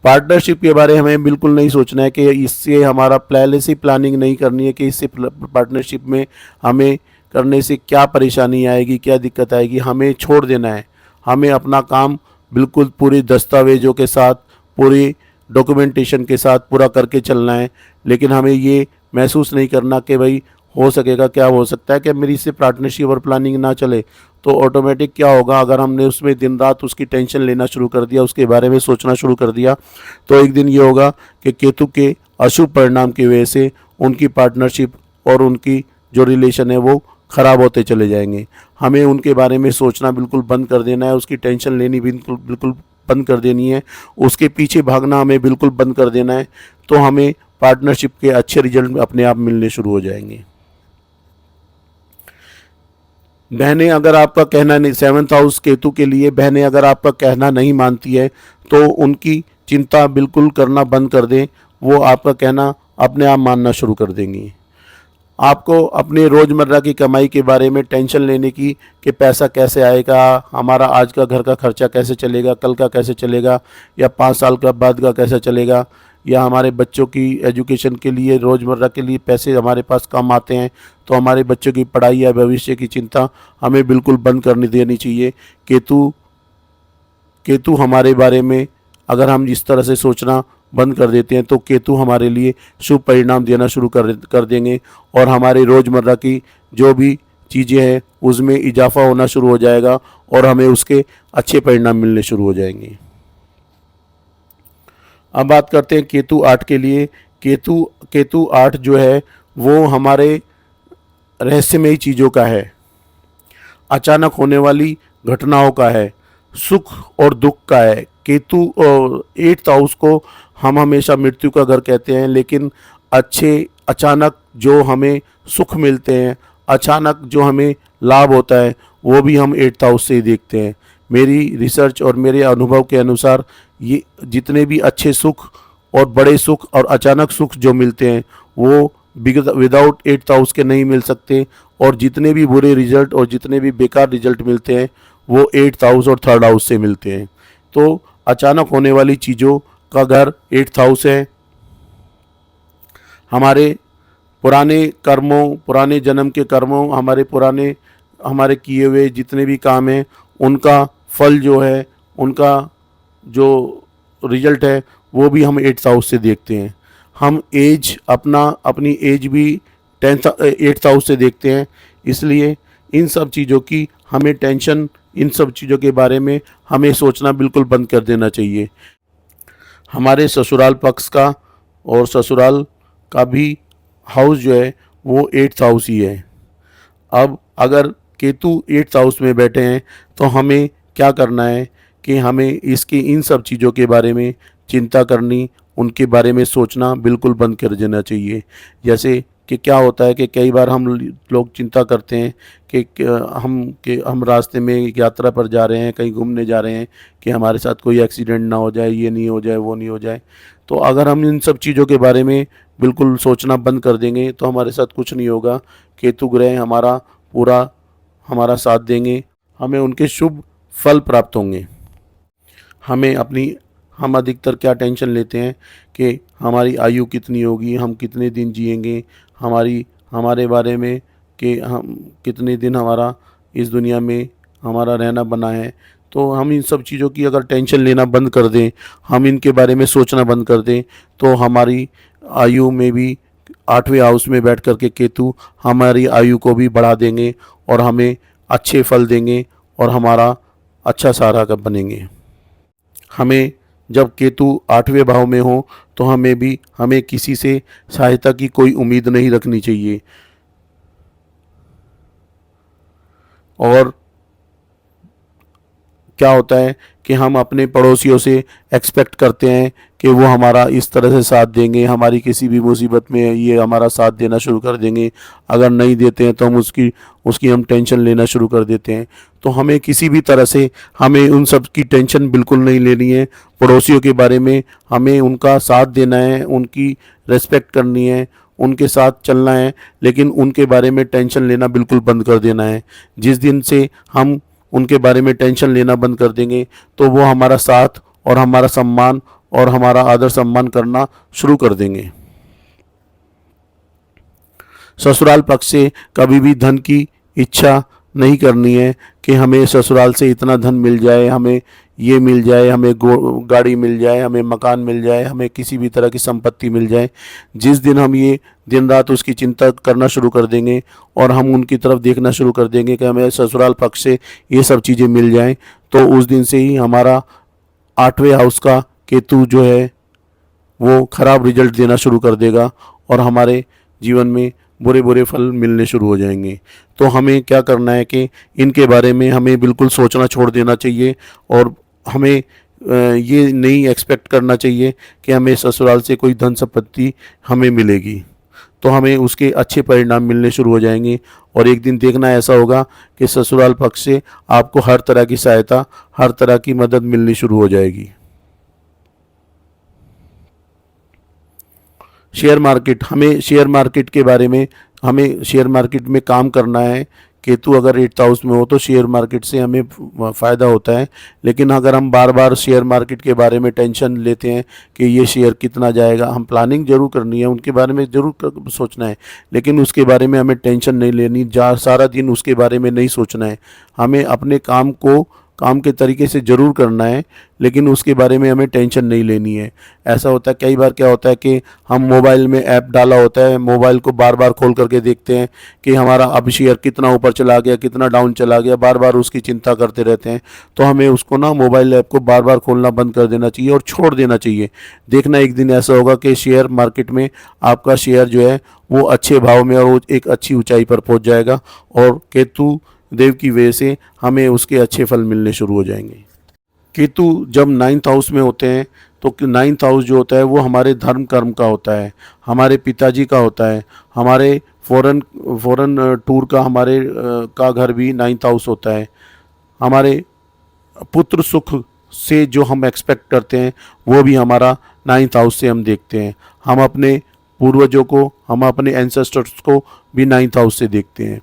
पार्टनरशिप के बारे में हमें बिल्कुल नहीं सोचना है कि इससे हमारा पहले से प्लानिंग नहीं करनी है कि इससे पार्टनरशिप में हमें करने से क्या परेशानी आएगी, क्या दिक्कत आएगी। हमें छोड़ देना है। हमें अपना काम बिल्कुल पूरे दस्तावेज़ों के साथ, पूरी डॉक्यूमेंटेशन के साथ पूरा करके चलना है, लेकिन हमें ये महसूस नहीं करना कि भाई हो सकेगा, क्या हो सकता है कि मेरी इससे पार्टनरशिप और प्लानिंग ना चले। तो ऑटोमेटिक क्या होगा, अगर हमने उसमें दिन रात उसकी टेंशन लेना शुरू कर दिया, उसके बारे में सोचना शुरू कर दिया, तो एक दिन ये होगा कि केतु के अशुभ परिणाम की वजह से उनकी पार्टनरशिप और उनकी जो रिलेशन है वो ख़राब होते चले जाएंगे। हमें उनके बारे में सोचना बिल्कुल बंद कर देना है, उसकी टेंशन लेनी बिल्कुल बंद कर देनी है, उसके पीछे भागना हमें बिल्कुल बंद कर देना है, तो हमें पार्टनरशिप के अच्छे रिजल्ट अपने आप मिलने शुरू हो जाएंगे। बहनें अगर आपका कहना नहीं, 7th हाउस केतु के लिए बहनें अगर आपका कहना नहीं मानती है तो उनकी चिंता बिल्कुल करना बंद कर दें, वो आपका कहना अपने आप मानना शुरू कर देंगी। आपको अपने रोज़मर्रा की कमाई के बारे में टेंशन लेने की कि पैसा कैसे आएगा, हमारा आज का घर का खर्चा कैसे चलेगा, कल का कैसे चलेगा या 5 साल का बाद का कैसे चलेगा, या हमारे बच्चों की एजुकेशन के लिए, रोज़मर्रा के लिए पैसे हमारे पास कम आते हैं, तो हमारे बच्चों की पढ़ाई या भविष्य की चिंता हमें बिल्कुल बंद करनी देनी चाहिए। केतु केतु हमारे बारे में अगर हम इस तरह से सोचना बंद कर देते हैं तो केतु हमारे लिए शुभ परिणाम देना शुरू कर देंगे, और हमारे रोज़मर्रा की जो भी चीज़ें हैं उसमें इजाफा होना शुरू हो जाएगा और हमें उसके अच्छे परिणाम मिलने शुरू हो जाएंगे। अब बात करते हैं केतु 8 के लिए। केतु 8 जो है वो हमारे रहस्यमयी चीज़ों का है, अचानक होने वाली घटनाओं का है, सुख और दुख का है। केतु 8th हाउस को हम हमेशा मृत्यु का घर कहते हैं, लेकिन अचानक जो हमें सुख मिलते हैं, अचानक जो हमें लाभ होता है, वो भी हम 8th हाउस से ही देखते हैं। मेरी रिसर्च और मेरे अनुभव के अनुसार ये जितने भी अच्छे सुख और बड़े सुख और अचानक सुख जो मिलते हैं वो विदाउट 8th हाउस के नहीं मिल सकते, और जितने भी बुरे रिजल्ट और जितने भी बेकार रिजल्ट मिलते हैं वो 8th हाउस और 3rd हाउस से मिलते हैं। तो अचानक होने वाली चीज़ों का घर 8th हाउस है। हमारे पुराने कर्मों, पुराने जन्म के कर्मों, हमारे किए हुए जितने भी काम हैं उनका फल जो है, उनका जो रिजल्ट है वो भी हम 8th हाउस से देखते हैं। हम अपनी एज भी 8th हाउस से देखते हैं। इसलिए इन सब चीज़ों की हमें टेंशन, इन सब चीज़ों के बारे में हमें सोचना बिल्कुल बंद कर देना चाहिए। हमारे ससुराल पक्ष का और ससुराल का भी हाउस जो है वो 8th हाउस ही है। अब अगर केतु 8th हाउस में बैठे हैं तो हमें क्या करना है कि हमें इन सब चीज़ों के बारे में चिंता करनी, उनके बारे में सोचना बिल्कुल बंद कर देना चाहिए। जैसे कि क्या होता है कि कई बार हम लोग चिंता करते हैं कि हम रास्ते में यात्रा पर जा रहे हैं, कहीं घूमने जा रहे हैं, कि हमारे साथ कोई एक्सीडेंट ना हो जाए, ये नहीं हो जाए, वो नहीं हो जाए। तो अगर हम इन सब चीज़ों के बारे में बिल्कुल सोचना बंद कर देंगे तो हमारे साथ कुछ नहीं होगा। केतु ग्रह हमारा साथ देंगे, हमें उनके शुभ फल प्राप्त होंगे। हम अधिकतर क्या टेंशन लेते हैं कि हमारी आयु कितनी होगी, हम कितने दिन जिएंगे, हमारे बारे में कि हम कितने दिन हमारा इस दुनिया में हमारा रहना बना है। तो हम इन सब चीज़ों की अगर टेंशन लेना बंद कर दें, हम इनके बारे में सोचना बंद कर दें, तो हमारी आयु में भी 8वें हाउस में बैठ कर के केतु हमारी आयु को भी बढ़ा देंगे और हमें अच्छे फल देंगे और हमारा अच्छा सहारा बनेंगे। हमें जब केतु 8वें भाव में हो तो हमें किसी से सहायता की कोई उम्मीद नहीं रखनी चाहिए, और क्या होता है कि हम अपने पड़ोसियों से एक्सपेक्ट करते हैं कि वो हमारा इस तरह से साथ देंगे, हमारी किसी भी मुसीबत में ये हमारा साथ देना शुरू कर देंगे। अगर नहीं देते हैं तो हम उसकी हम टेंशन लेना शुरू कर देते हैं। तो हमें किसी भी तरह से हमें उन सब की टेंशन बिल्कुल नहीं लेनी है। पड़ोसियों के बारे में हमें उनका साथ देना है, उनकी रेस्पेक्ट करनी है, उनके साथ चलना है, लेकिन उनके बारे में टेंशन लेना बिल्कुल बंद कर देना है। जिस दिन से हम उनके बारे में टेंशन लेना बंद कर देंगे तो वो हमारा साथ और हमारा सम्मान और हमारा आदर सम्मान करना शुरू कर देंगे। ससुराल पक्ष से कभी भी धन की इच्छा नहीं करनी है कि हमें ससुराल से इतना धन मिल जाए, हमें ये मिल जाए, हमें गाड़ी मिल जाए, हमें मकान मिल जाए, हमें किसी भी तरह की संपत्ति मिल जाए। जिस दिन हम ये दिन रात उसकी चिंता करना शुरू कर देंगे और हम उनकी तरफ देखना शुरू कर देंगे कि हमें ससुराल पक्ष से ये सब चीज़ें मिल जाएं, तो उस दिन से ही हमारा 8वें हाउस का केतु जो है वो खराब रिजल्ट देना शुरू कर देगा और हमारे जीवन में बुरे बुरे फल मिलने शुरू हो जाएंगे। तो हमें क्या करना है कि इनके बारे में हमें बिल्कुल सोचना छोड़ देना चाहिए और हमें ये नहीं एक्सपेक्ट करना चाहिए कि हमें ससुराल से कोई धन संपत्ति हमें मिलेगी। तो हमें उसके अच्छे परिणाम मिलने शुरू हो जाएंगे और एक दिन देखना ऐसा होगा कि ससुराल पक्ष से आपको हर तरह की सहायता, हर तरह की मदद मिलनी शुरू हो जाएगी। शेयर मार्केट, हमें शेयर मार्केट के बारे में, हमें शेयर मार्केट में काम करना है केतु अगर 8th हाउस में हो तो शेयर मार्केट से हमें फ़ायदा होता है। लेकिन अगर हम बार बार शेयर मार्केट के बारे में टेंशन लेते हैं कि ये शेयर कितना जाएगा, हम प्लानिंग ज़रूर करनी है, उनके बारे में ज़रूर सोचना है, लेकिन उसके बारे में हमें टेंशन नहीं लेनी, सारा दिन उसके बारे में नहीं सोचना है। हमें अपने काम के तरीके से ज़रूर करना है, लेकिन उसके बारे में हमें टेंशन नहीं लेनी है। ऐसा होता है, कई बार क्या होता है कि हम मोबाइल में ऐप डाला होता है, मोबाइल को बार बार खोल करके देखते हैं कि हमारा अब शेयर कितना ऊपर चला गया, कितना डाउन चला गया, बार बार उसकी चिंता करते रहते हैं। तो हमें उसको ना, मोबाइल ऐप को बार बार खोलना बंद कर देना चाहिए और छोड़ देना चाहिए। देखना एक दिन ऐसा होगा कि शेयर मार्केट में आपका शेयर जो है वो अच्छे भाव में और वो एक अच्छी ऊंचाई पर पहुंच जाएगा, और केतु देव की वजह से हमें उसके अच्छे फल मिलने शुरू हो जाएंगे। केतु जब 9th हाउस में होते हैं तो 9th हाउस जो होता है वो हमारे धर्म कर्म का होता है, हमारे पिताजी का होता है, हमारे फॉरेन टूर का, हमारे का घर भी 9th हाउस होता है। हमारे पुत्र सुख से जो हम एक्सपेक्ट करते हैं वो भी हमारा 9th हाउस से हम देखते हैं। हम अपने पूर्वजों को, हम अपने एंसेस्टर्स को भी 9th हाउस से देखते हैं।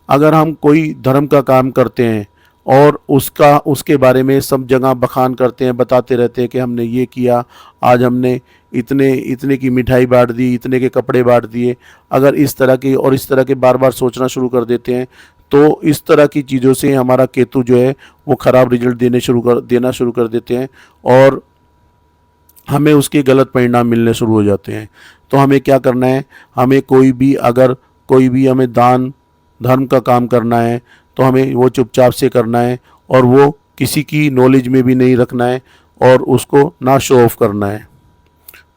अगर हम कोई धर्म का काम करते हैं और उसके बारे में सब जगह बखान करते हैं, बताते रहते हैं कि हमने ये किया, आज हमने इतने इतने की मिठाई बांट दी, इतने के कपड़े बांट दिए, अगर इस तरह के बार बार सोचना शुरू कर देते हैं तो इस तरह की चीज़ों से हमारा केतु जो है वो ख़राब रिजल्ट देना शुरू कर देते हैं और हमें उसके गलत परिणाम मिलने शुरू हो जाते हैं। तो हमें क्या करना है, हमें कोई भी हमें दान धर्म का काम करना है तो हमें वो चुपचाप से करना है, और वो किसी की नॉलेज में भी नहीं रखना है और उसको ना शो ऑफ करना है।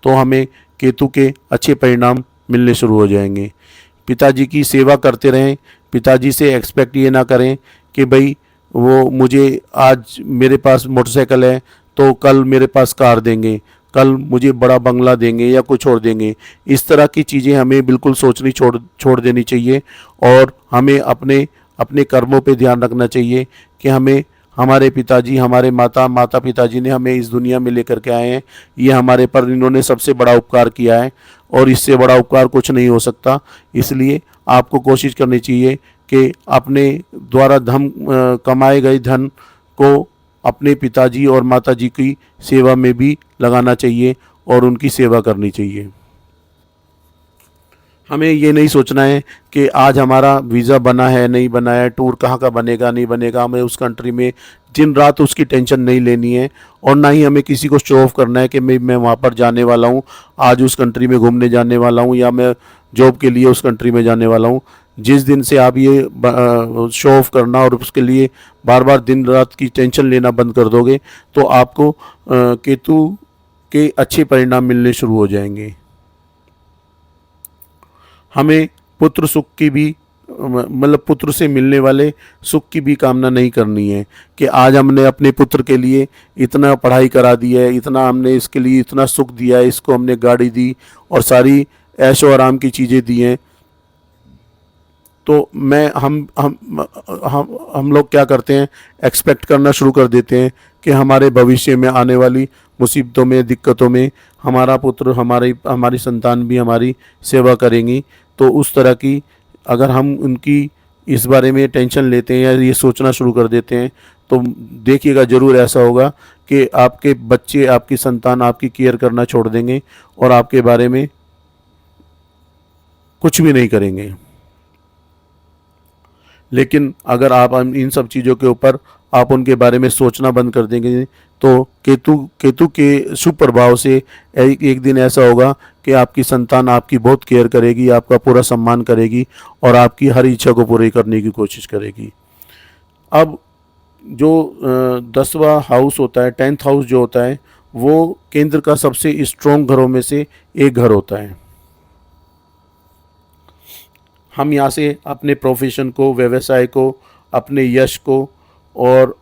तो हमें केतु के अच्छे परिणाम मिलने शुरू हो जाएंगे। पिताजी की सेवा करते रहें, पिताजी से एक्सपेक्ट ये ना करें कि भाई वो मुझे, आज मेरे पास मोटरसाइकिल है तो कल मेरे पास कार देंगे, कल मुझे बड़ा बंगला देंगे या कुछ और देंगे। इस तरह की चीज़ें हमें बिल्कुल सोचनी छोड़ देनी चाहिए, और हमें अपने कर्मों पे ध्यान रखना चाहिए कि हमें हमारे पिताजी, हमारे माता पिताजी ने हमें इस दुनिया में लेकर के आए हैं, ये हमारे पर इन्होंने सबसे बड़ा उपकार किया है और इससे बड़ा उपकार कुछ नहीं हो सकता। इसलिए आपको कोशिश करनी चाहिए कि अपने द्वारा कमाए गए धन को अपने पिताजी और माताजी की सेवा में भी लगाना चाहिए और उनकी सेवा करनी चाहिए। हमें ये नहीं सोचना है कि आज हमारा वीज़ा बना है नहीं बना है, टूर कहाँ का बनेगा नहीं बनेगा, हमें उस कंट्री में दिन रात उसकी टेंशन नहीं लेनी है, और ना ही हमें किसी को शो ऑफ करना है कि मैं वहाँ पर जाने वाला हूँ, आज उस कंट्री में घूमने जाने वाला हूँ, या मैं जॉब के लिए उस कंट्री में जाने वाला हूँ। जिस दिन से आप ये शो ऑफ करना और उसके लिए बार बार दिन रात की टेंशन लेना बंद कर दोगे तो आपको केतु के अच्छे परिणाम मिलने शुरू हो जाएंगे। हमें पुत्र सुख की भी, मतलब पुत्र से मिलने वाले सुख की भी कामना नहीं करनी है कि आज हमने अपने पुत्र के लिए इतना पढ़ाई करा दी है, इतना हमने इसके लिए इतना सुख दिया है, इसको हमने गाड़ी दी और सारी ऐशो आराम की चीज़ें दी हैं। तो मैं हम लोग क्या करते हैं, एक्सपेक्ट करना शुरू कर देते हैं कि हमारे भविष्य में आने वाली मुसीबतों में, दिक्कतों में हमारा पुत्र, हमारी संतान भी हमारी सेवा करेंगी। तो उस तरह की अगर हम उनकी इस बारे में टेंशन लेते हैं या ये सोचना शुरू कर देते हैं तो देखिएगा ज़रूर ऐसा होगा कि आपके बच्चे, आपकी संतान आपकी केयर करना छोड़ देंगे और आपके बारे में कुछ भी नहीं करेंगे। लेकिन अगर आप इन सब चीज़ों के ऊपर आप उनके बारे में सोचना बंद कर देंगे तो केतु के शुभ प्रभाव से एक दिन ऐसा होगा कि आपकी संतान आपकी बहुत केयर करेगी, आपका पूरा सम्मान करेगी और आपकी हर इच्छा को पूरी करने की कोशिश करेगी। अब जो 10वां हाउस होता है, 10th हाउस जो होता है, वो केंद्र का सबसे स्ट्रॉन्ग घरों में से एक घर होता है। हम यहाँ से अपने प्रोफेशन को, व्यवसाय को, अपने यश को, और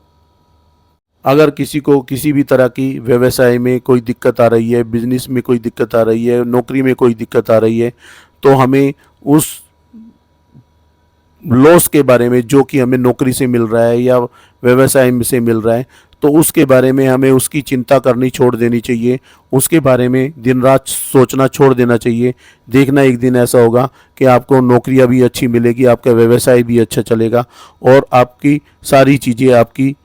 अगर किसी को किसी भी तरह की व्यवसाय में कोई दिक्कत आ रही है, बिजनेस में कोई दिक्कत आ रही है, नौकरी में कोई दिक्कत आ रही है, तो हमें उस लॉस के बारे में जो कि हमें नौकरी से मिल रहा है या व्यवसाय से मिल रहा है, तो तो उसके बारे में हमें उसकी चिंता करनी छोड़ देनी चाहिए, उसके बारे में दिन रात सोचना छोड़ देना चाहिए। देखना एक दिन ऐसा होगा कि आपको नौकरियां भी अच्छी मिलेगी, आपका व्यवसाय भी अच्छा चलेगा और आपकी सारी चीज़ें आपकी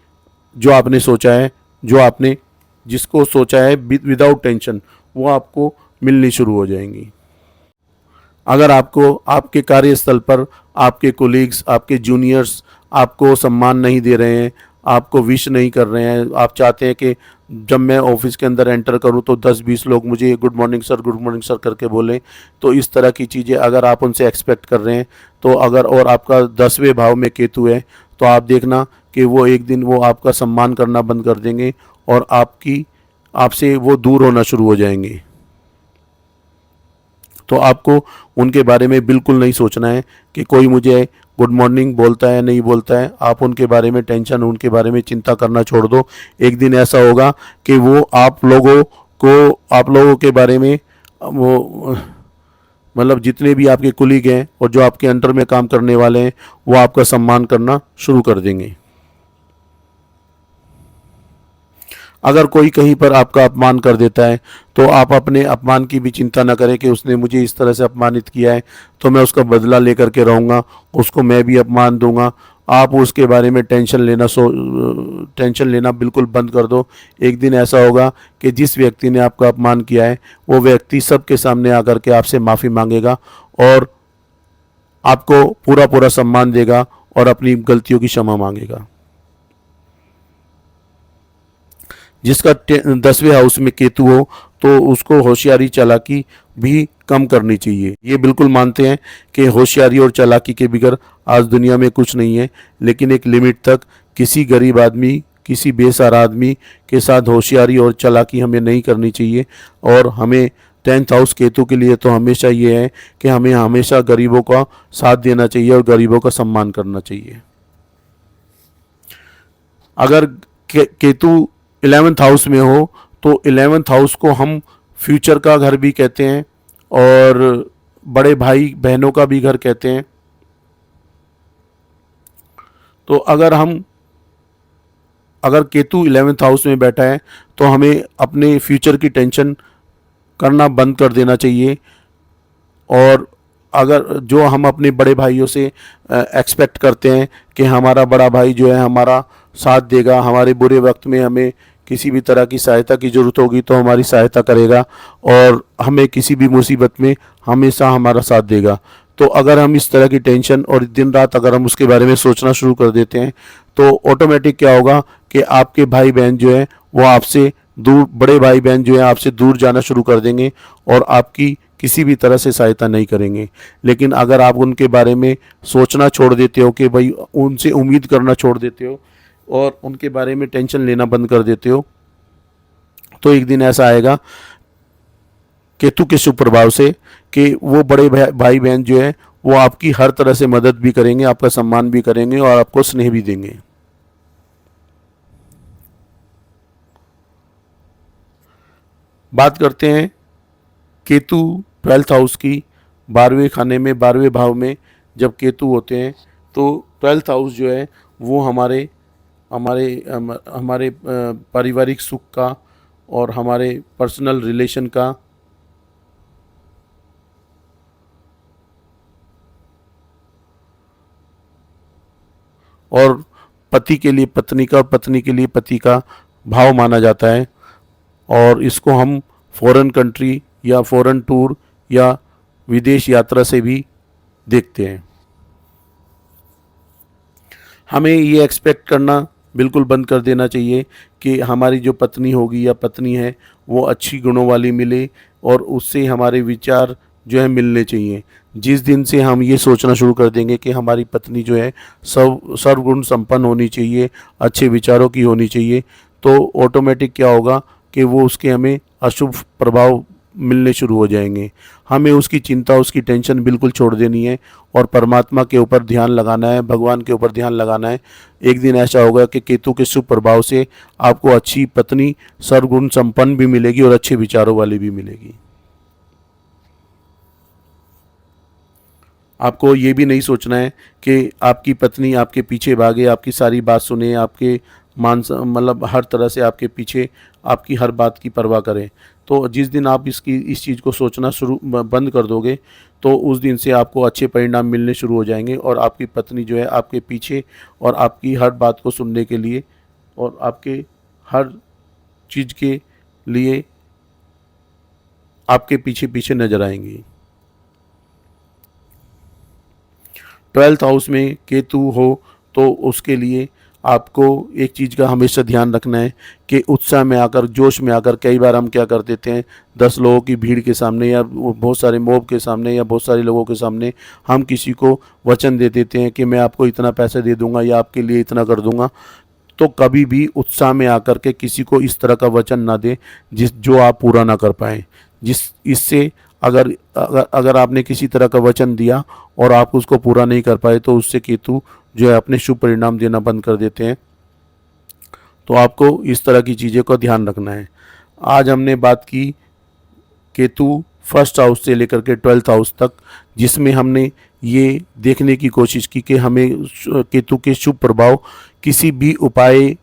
जो आपने सोचा है, जो आपने जिसको सोचा है विदाउट टेंशन, वो आपको मिलनी शुरू हो जाएंगी। अगर आपको आपके कार्यस्थल पर आपके कोलीग्स, आपके जूनियर्स आपको सम्मान नहीं दे रहे हैं, आपको विश नहीं कर रहे हैं, आप चाहते हैं कि जब मैं ऑफिस के अंदर एंटर करूं तो 10-20 लोग मुझे गुड मॉर्निंग सर करके बोलें, तो इस तरह की चीज़ें अगर आप उनसे एक्सपेक्ट कर रहे हैं, तो अगर और आपका 10वें भाव में केतु है, तो आप देखना कि वो एक दिन वो आपका सम्मान करना बंद कर देंगे और आपसे वो दूर होना शुरू हो जाएंगे। तो आपको उनके बारे में बिल्कुल नहीं सोचना है कि कोई मुझे गुड मॉर्निंग बोलता है नहीं बोलता है, आप उनके बारे में टेंशन, उनके बारे में चिंता करना छोड़ दो। एक दिन ऐसा होगा कि वो आप लोगों के बारे में वो मतलब जितने भी आपके कुलीग हैं और जो आपके अंडर में काम करने वाले हैं, वो आपका सम्मान करना शुरू कर देंगे। अगर कोई कहीं पर आपका अपमान कर देता है, तो आप अपने अपमान की भी चिंता न करें कि उसने मुझे इस तरह से अपमानित किया है तो मैं उसका बदला लेकर के रहूँगा, उसको मैं भी अपमान दूंगा। आप उसके बारे में टेंशन लेना बिल्कुल बंद कर दो। एक दिन ऐसा होगा कि जिस व्यक्ति ने आपका अपमान किया है, वो व्यक्ति सबके सामने आकर के आपसे माफ़ी मांगेगा और आपको पूरा पूरा सम्मान देगा और अपनी गलतियों की क्षमा मांगेगा। जिसका 10वें हाउस में केतु हो, तो उसको होशियारी चालाकी भी कम करनी चाहिए। ये बिल्कुल मानते हैं कि होशियारी और चालाकी के बगैर आज दुनिया में कुछ नहीं है, लेकिन एक लिमिट तक किसी गरीब आदमी, किसी बेसहारा आदमी के साथ होशियारी और चालाकी हमें नहीं करनी चाहिए। और हमें 10th हाउस केतु के लिए तो हमेशा ये है कि हमें हमेशा गरीबों का साथ देना चाहिए और गरीबों का सम्मान करना चाहिए। अगर केतु 11th हाउस में हो, तो 11th हाउस को हम फ्यूचर का घर भी कहते हैं और बड़े भाई बहनों का भी घर कहते हैं। तो अगर केतु 11th हाउस में बैठा है, तो हमें अपने फ्यूचर की टेंशन करना बंद कर देना चाहिए। और अगर जो हम अपने बड़े भाइयों से एक्सपेक्ट करते हैं कि हमारा बड़ा भाई जो है हमारा साथ देगा, हमारे बुरे वक्त में हमें किसी भी तरह की सहायता की ज़रूरत होगी तो हमारी सहायता करेगा और हमें किसी भी मुसीबत में हमेशा हमारा साथ देगा, तो अगर हम इस तरह की टेंशन और दिन रात अगर हम उसके बारे में सोचना शुरू कर देते हैं, तो ऑटोमेटिक क्या होगा कि आपके भाई बहन जो है वो आपसे दूर, बड़े भाई बहन जो है आपसे दूर जाना शुरू कर देंगे और आपकी किसी भी तरह से सहायता नहीं करेंगे। लेकिन अगर आप उनके बारे में सोचना छोड़ देते हो कि भाई उनसे उम्मीद करना छोड़ देते हो और उनके बारे में टेंशन लेना बंद कर देते हो, तो एक दिन ऐसा आएगा केतु के शुभ प्रभाव से कि वो बड़े भाई बहन जो है वो आपकी हर तरह से मदद भी करेंगे, आपका सम्मान भी करेंगे और आपको स्नेह भी देंगे। बात करते हैं केतु 12th हाउस की। 12वें खाने में, 12वें भाव में जब केतु होते हैं, तो 12th हाउस जो है वो हमारे हमारे हमारे पारिवारिक सुख का और हमारे पर्सनल रिलेशन का और पति के लिए पत्नी का और पत्नी के लिए पति का भाव माना जाता है। और इसको हम फॉरेन कंट्री या फॉरेन टूर या विदेश यात्रा से भी देखते हैं। हमें ये एक्सपेक्ट करना बिल्कुल बंद कर देना चाहिए कि हमारी जो पत्नी होगी या पत्नी है वो अच्छी गुणों वाली मिले और उससे हमारे विचार जो है मिलने चाहिए। जिस दिन से हम ये सोचना शुरू कर देंगे कि हमारी पत्नी जो है सर्वगुण संपन्न होनी चाहिए, अच्छे विचारों की होनी चाहिए, तो ऑटोमेटिक क्या होगा कि वो उसके हमें अशुभ प्रभाव मिलने शुरू हो जाएंगे। हमें उसकी चिंता, उसकी टेंशन बिल्कुल छोड़ देनी है और परमात्मा के ऊपर ध्यान लगाना है, भगवान के ऊपर ध्यान लगाना है। एक दिन ऐसा होगा कि केतु के शुभ प्रभाव से आपको अच्छी पत्नी, सर्वगुण संपन्न भी मिलेगी और अच्छे विचारों वाली भी मिलेगी। आपको ये भी नहीं सोचना है कि आपकी पत्नी आपके पीछे भागे, आपकी सारी बात सुने, आपके मतलब हर तरह से आपके पीछे आपकी हर बात की परवाह करें। तो जिस दिन आप इस चीज़ को सोचना बंद कर दोगे तो उस दिन से आपको अच्छे परिणाम मिलने शुरू हो जाएंगे और आपकी पत्नी जो है आपके पीछे और आपकी हर बात को सुनने के लिए और आपके हर चीज़ के लिए आपके पीछे पीछे नजर आएंगी। 12th हाउस में केतु हो तो उसके लिए आपको एक चीज़ का हमेशा ध्यान रखना है कि उत्साह में आकर, जोश में आकर कई बार हम क्या कर देते हैं, 10 लोगों की भीड़ के सामने या बहुत सारे मोब के सामने या बहुत सारे लोगों के सामने हम किसी को वचन दे देते हैं कि मैं आपको इतना पैसा दे दूंगा या आपके लिए इतना कर दूंगा। तो कभी भी उत्साह में आकर के किसी को इस तरह का वचन ना दें जो आप पूरा ना कर पाएँ। इससे अगर आपने किसी तरह का वचन दिया और आप उसको पूरा नहीं कर पाए तो उससे केतु जो है अपने शुभ परिणाम देना बंद कर देते हैं। तो आपको इस तरह की चीज़ों का ध्यान रखना है। आज हमने बात की केतु 1st हाउस से लेकर के 12th हाउस तक, जिसमें हमने ये देखने की कोशिश की कि हमें केतु के शुभ प्रभाव किसी भी उपाय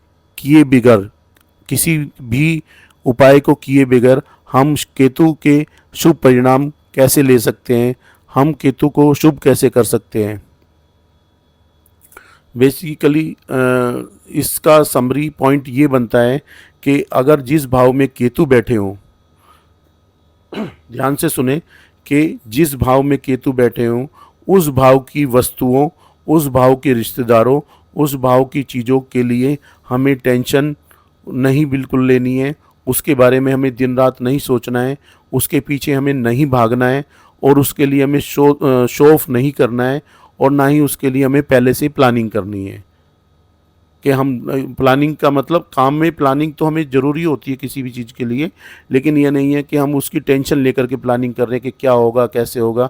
को किए बगैर हम केतु के शुभ परिणाम कैसे ले सकते हैं, हम केतु को शुभ कैसे कर सकते हैं। बेसिकली इसका समरी पॉइंट ये बनता है कि अगर जिस भाव में केतु बैठे हों, ध्यान से सुने, कि जिस भाव में केतु बैठे हों उस भाव की वस्तुओं, उस भाव के रिश्तेदारों, उस भाव की चीज़ों के लिए हमें टेंशन नहीं बिल्कुल लेनी है, उसके बारे में हमें दिन रात नहीं सोचना है, उसके पीछे हमें नहीं भागना है और उसके लिए हमें शो ऑफ नहीं करना है और ना ही उसके लिए हमें पहले से प्लानिंग करनी है। कि हम प्लानिंग का मतलब, काम में प्लानिंग तो हमें ज़रूरी होती है किसी भी चीज़ के लिए, लेकिन यह नहीं है कि हम उसकी टेंशन लेकर के प्लानिंग कर रहे हैं कि क्या होगा कैसे होगा।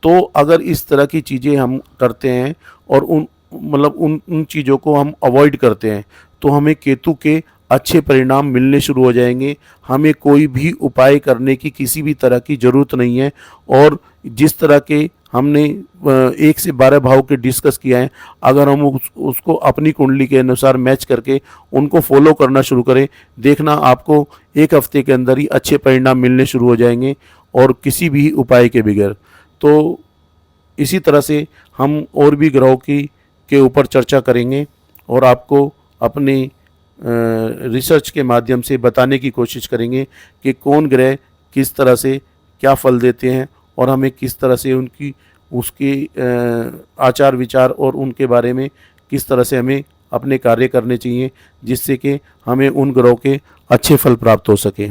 तो अगर इस तरह की चीज़ें हम करते हैं और उन चीज़ों को हम अवॉइड करते हैं तो हमें केतु के अच्छे परिणाम मिलने शुरू हो जाएंगे। हमें कोई भी उपाय करने की किसी भी तरह की ज़रूरत नहीं है और जिस तरह के हमने 1 से 12 भाव के डिस्कस किया है, अगर हम उसको अपनी कुंडली के अनुसार मैच करके उनको फॉलो करना शुरू करें, देखना आपको 1 हफ्ते के अंदर ही अच्छे परिणाम मिलने शुरू हो जाएंगे और किसी भी उपाय के बगैर। तो इसी तरह से हम और भी ग्रहों के ऊपर चर्चा करेंगे और आपको अपने रिसर्च के माध्यम से बताने की कोशिश करेंगे कि कौन ग्रह किस तरह से क्या फल देते हैं और हमें किस तरह से उसके आचार विचार और उनके बारे में किस तरह से हमें अपने कार्य करने चाहिए, जिससे कि हमें उन ग्रहों के अच्छे फल प्राप्त हो सके।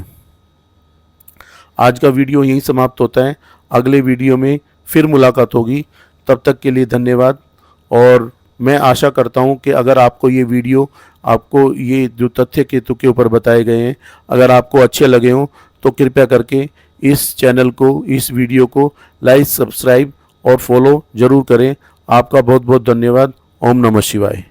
आज का वीडियो यहीं समाप्त होता है। अगले वीडियो में फिर मुलाकात होगी। तब तक के लिए धन्यवाद। और मैं आशा करता हूं कि अगर आपको ये वीडियो, आपको ये जो तथ्य केतु के ऊपर बताए गए हैं, अगर आपको अच्छे लगे हों तो कृपया करके इस चैनल को, इस वीडियो को लाइक, सब्सक्राइब और फॉलो ज़रूर करें। आपका बहुत बहुत धन्यवाद। ओम नमः शिवाय।